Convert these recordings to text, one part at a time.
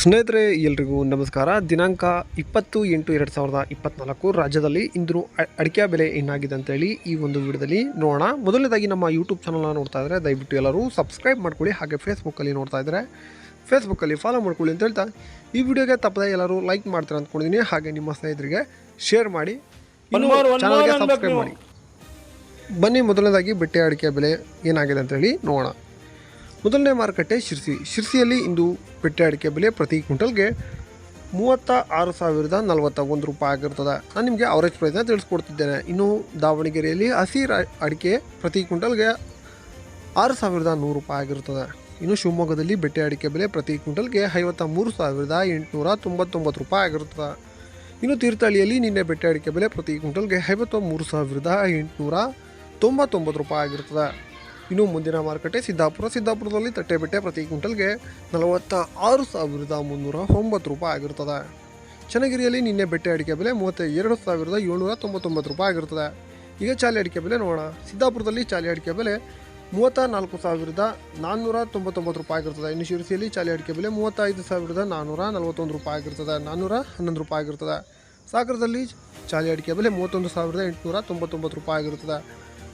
ಸ್ನೇಹಿತರೆ ಎಲ್ರಿಗೂ ನಮಸ್ಕಾರ. ದಿನಾಂಕ 20/8/2024 ರಾಜ್ಯದಲ್ಲಿ ಇಂದು ಅಡಿಕೆ ಬೆಲೆ ಏನಾಗಿದೆ ಅಂತೇಳಿ ಈ ಒಂದು ವಿಡಿಯೋದಲ್ಲಿ ನೋಡೋಣ. ಮೊದಲನೇದಾಗಿ ನಮ್ಮ ಯೂಟ್ಯೂಬ್ ಚಾನಲ್ನ ನೋಡ್ತಾ ಇದ್ದರೆ ದಯವಿಟ್ಟು ಎಲ್ಲರೂ ಸಬ್ಸ್ಕ್ರೈಬ್ ಮಾಡ್ಕೊಳ್ಳಿ. ಹಾಗೆ ಫೇಸ್ಬುಕ್ಕಲ್ಲಿ ನೋಡ್ತಾ ಇದ್ದರೆ ಫೇಸ್ಬುಕ್ಕಲ್ಲಿ ಫಾಲೋ ಮಾಡ್ಕೊಳ್ಳಿ ಅಂತ ಹೇಳ್ತಾ ಈ ವಿಡಿಯೋಗೆ ತಪ್ಪದೆ ಎಲ್ಲರೂ ಲೈಕ್ ಮಾಡ್ತಾರೆ ಅಂದ್ಕೊಂಡಿದ್ದೀನಿ. ಹಾಗೆ ನಿಮ್ಮ ಸ್ನೇಹಿತರಿಗೆ ಶೇರ್ ಮಾಡಿ, ಚಾನಲ್ಗೆ ಸಬ್ಸ್ಕ್ರೈಬ್ ಮಾಡಿ. ಬನ್ನಿ, ಮೊದಲನೇದಾಗಿ ಬೆಟ್ಟೆ ಅಡಿಕೆ ಬೆಲೆ ಏನಾಗಿದೆ ಅಂತೇಳಿ ನೋಡೋಣ. ಮೊದಲನೇ ಮಾರುಕಟ್ಟೆ ಶಿರ್ಸಿಯಲ್ಲಿ ಇಂದು ಬೆಟ್ಟೆ ಅಡಿಕೆ ಬೆಲೆ ಪ್ರತಿ ಕ್ವಿಂಟಲ್ಗೆ 36,041 ರೂಪಾಯಿ ಆಗಿರ್ತದೆ. ನಾನು ನಿಮಗೆ ಅವರೇಜ್ ಪ್ರೈಸ್ನ ತಿಳಿಸ್ಕೊಡ್ತಿದ್ದೇನೆ. ಇನ್ನು ದಾವಣಗೆರೆಯಲ್ಲಿ ಹಸಿ ಅಡಿಕೆ ಪ್ರತಿ ಕ್ವಿಂಟಲ್ಗೆ 6,100 ರೂಪಾಯಿ ಆಗಿರ್ತದೆ. ಇನ್ನು ಶಿವಮೊಗ್ಗದಲ್ಲಿ ಬೆಟ್ಟೆ ಅಡಿಕೆ ಬೆಲೆ ಪ್ರತಿ ಕ್ವಿಂಟಲ್ಗೆ 53,899 ರೂಪಾಯಿ ಆಗಿರ್ತದೆ. ಇನ್ನು ತೀರ್ಥಹಳ್ಳಿಯಲ್ಲಿ ನಿನ್ನೆ ಬೆಟ್ಟೆ ಅಡಿಕೆ ಬೆಲೆ ಪ್ರತಿ ಕ್ವಿಂಟಲ್ಗೆ 53,899 ರೂಪಾಯಿ ಆಗಿರ್ತದೆ. ಇನ್ನು ಮುಂದಿನ ಮಾರುಕಟ್ಟೆ ಸಿದ್ದಾಪುರದಲ್ಲಿ ತಟ್ಟೆ ಬೆಟ್ಟೆ ಪ್ರತಿ ಕ್ವಿಂಟಲ್ಗೆ 46,309 ರೂಪಾಯಿ ಆಗಿರ್ತದೆ. ಚನ್ನಗಿರಿಯಲ್ಲಿ ನಿನ್ನೆ ಬೆಟ್ಟೆ ಅಡಿಕೆ ಬೆಲೆ 32,799 ರೂಪಾಯಿ ಆಗಿರ್ತದೆ. ಈಗ ಚಾಲಿ ಅಡಿಕೆ ಬೆಲೆ ನೋಡೋಣ. ಸಿದ್ದಾಪುರದಲ್ಲಿ ಚಾಲಿ ಅಡಿಕೆ ಬೆಲೆ 34,499 ರೂಪಾಯಿ ಆಗಿರ್ತದೆ. ಇನ್ನು ಶಿರಸಿಯಲ್ಲಿ ಚಾಲಿ ಅಡಿಕೆ ಬೆಲೆ 35,441 ರೂಪಾಯಿ ಆಗಿರ್ತದೆ, 411 ರೂಪಾಯಿ ಆಗಿರ್ತದೆ. ಸಾಗರದಲ್ಲಿ ಚಾಲಿ ಅಡಿಕೆ ಬೆಲೆ 31,899 ರೂಪಾಯಿ ಆಗಿರ್ತದೆ.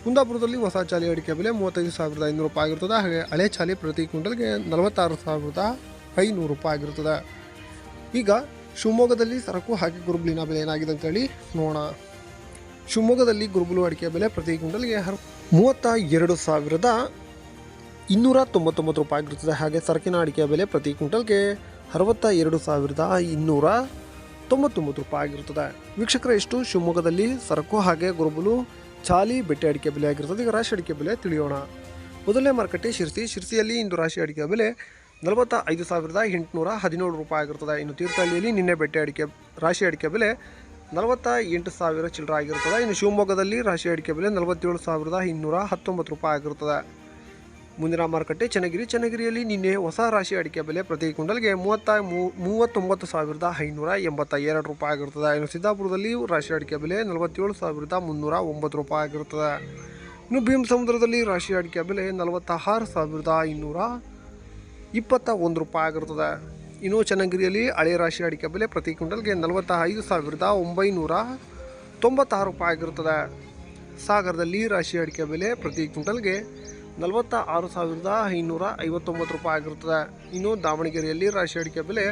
ಕುಂದಾಪುರದಲ್ಲಿ ಹೊಸ ಚಾಲಿ ಅಡಿಕೆ ಬೆಲೆ 35,500 ರೂಪಾಯಿ ಆಗಿರ್ತದೆ. ಹಾಗೆ ಹಳೆ ಚಾಲಿ ಪ್ರತಿ ಕ್ವಿಂಟಲ್ಗೆ 46,500 ರೂಪಾಯಿ ಆಗಿರ್ತದೆ. ಈಗ ಶಿವಮೊಗ್ಗದಲ್ಲಿ ಸರಕು ಹಾಗೆ ಗುರುಬಲಿನ ಬೆಲೆ ಏನಾಗಿದೆ ಅಂತೇಳಿ ನೋಡೋಣ. ಶಿವಮೊಗ್ಗದಲ್ಲಿ ಗುರುಬಲು ಅಡಿಕೆ ಬೆಲೆ ಪ್ರತಿ ಕ್ವಿಂಟಲ್ಗೆ 32,299 ರೂಪಾಯಿ ಆಗಿರ್ತದೆ. ಹಾಗೆ ಸರಕಿನ ಅಡಿಕೆ ಬೆಲೆ ಪ್ರತಿ ಕ್ವಿಂಟಲ್ಗೆ 62,299 ರೂಪಾಯಿ ಆಗಿರ್ತದೆ. ವೀಕ್ಷಕರೇ, ಇಷ್ಟು ಶಿವಮೊಗ್ಗದಲ್ಲಿ ಸರಕು ಹಾಗೆ ಗುರುಬಲು ಚಾಲಿ ಬೆಟ್ಟೆ ಅಡಿಕೆ ಬೆಲೆ ಆಗಿರ್ತದೆ. ಈಗ ರಾಶಿ ಅಡಿಕೆ ಬೆಲೆ ತಿಳಿಯೋಣ. ಮೊದಲನೇ ಮಾರುಕಟ್ಟೆ ಶಿರ್ಸಿಯಲ್ಲಿ ಇಂದು ರಾಶಿ ಅಡಿಕೆ ಬೆಲೆ 45,817 ರೂಪಾಯಿ ಆಗಿರ್ತದೆ. ಇನ್ನು ತೀರ್ಥಹಳ್ಳಿಯಲ್ಲಿ ನಿನ್ನೆ ಬೆಟ್ಟೆ ಅಡಿಕೆ ರಾಶಿ ಅಡಿಕೆ ಬೆಲೆ 48,000 ಚಿಲ್ಲರೆ ಆಗಿರ್ತದೆ. ಇನ್ನು ಶಿವಮೊಗ್ಗದಲ್ಲಿ ರಾಶಿ ಅಡಿಕೆ ಬೆಲೆ 47,219 ರೂಪಾಯಿ ಆಗಿರ್ತದೆ. ಮುಂದಿನ ಮಾರುಕಟ್ಟೆ ಚನ್ನಗಿರಿಯಲ್ಲಿ ನಿನ್ನೆ ಹೊಸ ರಾಶಿ ಅಡಿಕೆ ಬೆಲೆ ಪ್ರತಿ ಕ್ವಿಂಟಲ್ಗೆ 39,582 ರೂಪಾಯಿ ಆಗಿರ್ತದೆ. ಇನ್ನು ಸಿದ್ದಾಪುರದಲ್ಲಿ ರಾಶಿ ಅಡಿಕೆ ಬೆಲೆ 47,309 ರೂಪಾಯಿ ಆಗಿರ್ತದೆ. ಇನ್ನು ಭೀಮಸಮುದ್ರದಲ್ಲಿ ರಾಶಿ ಅಡಿಕೆ ಬೆಲೆ 46,221 ರೂಪಾಯಿ ಆಗಿರ್ತದೆ. ಇನ್ನು ಚನ್ನಗಿರಿಯಲ್ಲಿ ಹಳೆ ರಾಶಿ ಅಡಿಕೆ ಬೆಲೆ ಪ್ರತಿ ಕ್ವಿಂಟಲ್ಗೆ 45,996 ರೂಪಾಯಿ ಆಗಿರ್ತದೆ. ಸಾಗರದಲ್ಲಿ ರಾಶಿ ಅಡಿಕೆ ಬೆಲೆ ಪ್ರತಿ ಕ್ವಿಂಟಲ್ಗೆ 46,559 ರೂಪಾಯಿ ಆಗಿರ್ತದೆ. ಇನ್ನು ದಾವಣಗೆರೆಯಲ್ಲಿ ರಾಶಿ ಅಡಿಕೆ ಬೆಲೆ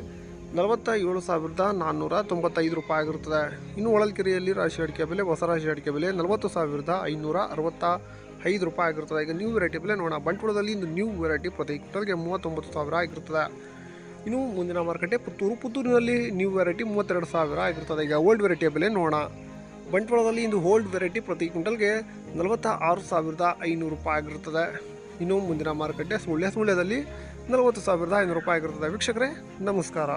47,495 ರೂಪಾಯಿ ಆಗಿರ್ತದೆ. ಇನ್ನು ಹೊಳಲ್ಕೆರೆಯಲ್ಲಿ ರಾಶಿ ಅಡಿಕೆ ಬೆಲೆ ಹೊಸ ರಾಶಿ ಅಡಿಕೆ ಬೆಲೆ 40,565 ರೂಪಾಯಿ ಆಗಿರ್ತದೆ. ಈಗ ನ್ಯೂ ವೆರೈಟಿ ಬೆಲೆ ನೋಡೋಣ. ಬಂಟ್ವಾಳದಲ್ಲಿ ಇಂದು ನ್ಯೂ ವೆರೈಟಿ ಪ್ರತಿ ಕ್ವಿಂಟಲ್ಗೆ 39,000 ಆಗಿರ್ತದೆ. ಇನ್ನು ಮುಂದಿನ ಮಾರುಕಟ್ಟೆ ಪುತ್ತೂರಿನಲ್ಲಿ ನ್ಯೂ ವೆರೈಟಿ 32,000 ಆಗಿರ್ತದೆ. ಈಗ ಓಲ್ಡ್ ವೆರೈಟಿಯ ಬೆಲೆ ನೋಡೋಣ. ಬಂಟ್ವಾಳದಲ್ಲಿ ಇಂದು ಓಲ್ಡ್ ವೆರೈಟಿ ಪ್ರತಿ ಕ್ವಿಂಟಲ್ಗೆ 46,500 ರೂಪಾಯಿ ಆಗಿರ್ತದೆ. ಇನ್ನು ಮುಂದಿನ ಮಾರುಕಟ್ಟೆ ಸುಳ್ಯದಲ್ಲಿ 40,500 ರೂಪಾಯಿ ಆಗಿರ್ತದೆ. ವೀಕ್ಷಕರೇ, ನಮಸ್ಕಾರ.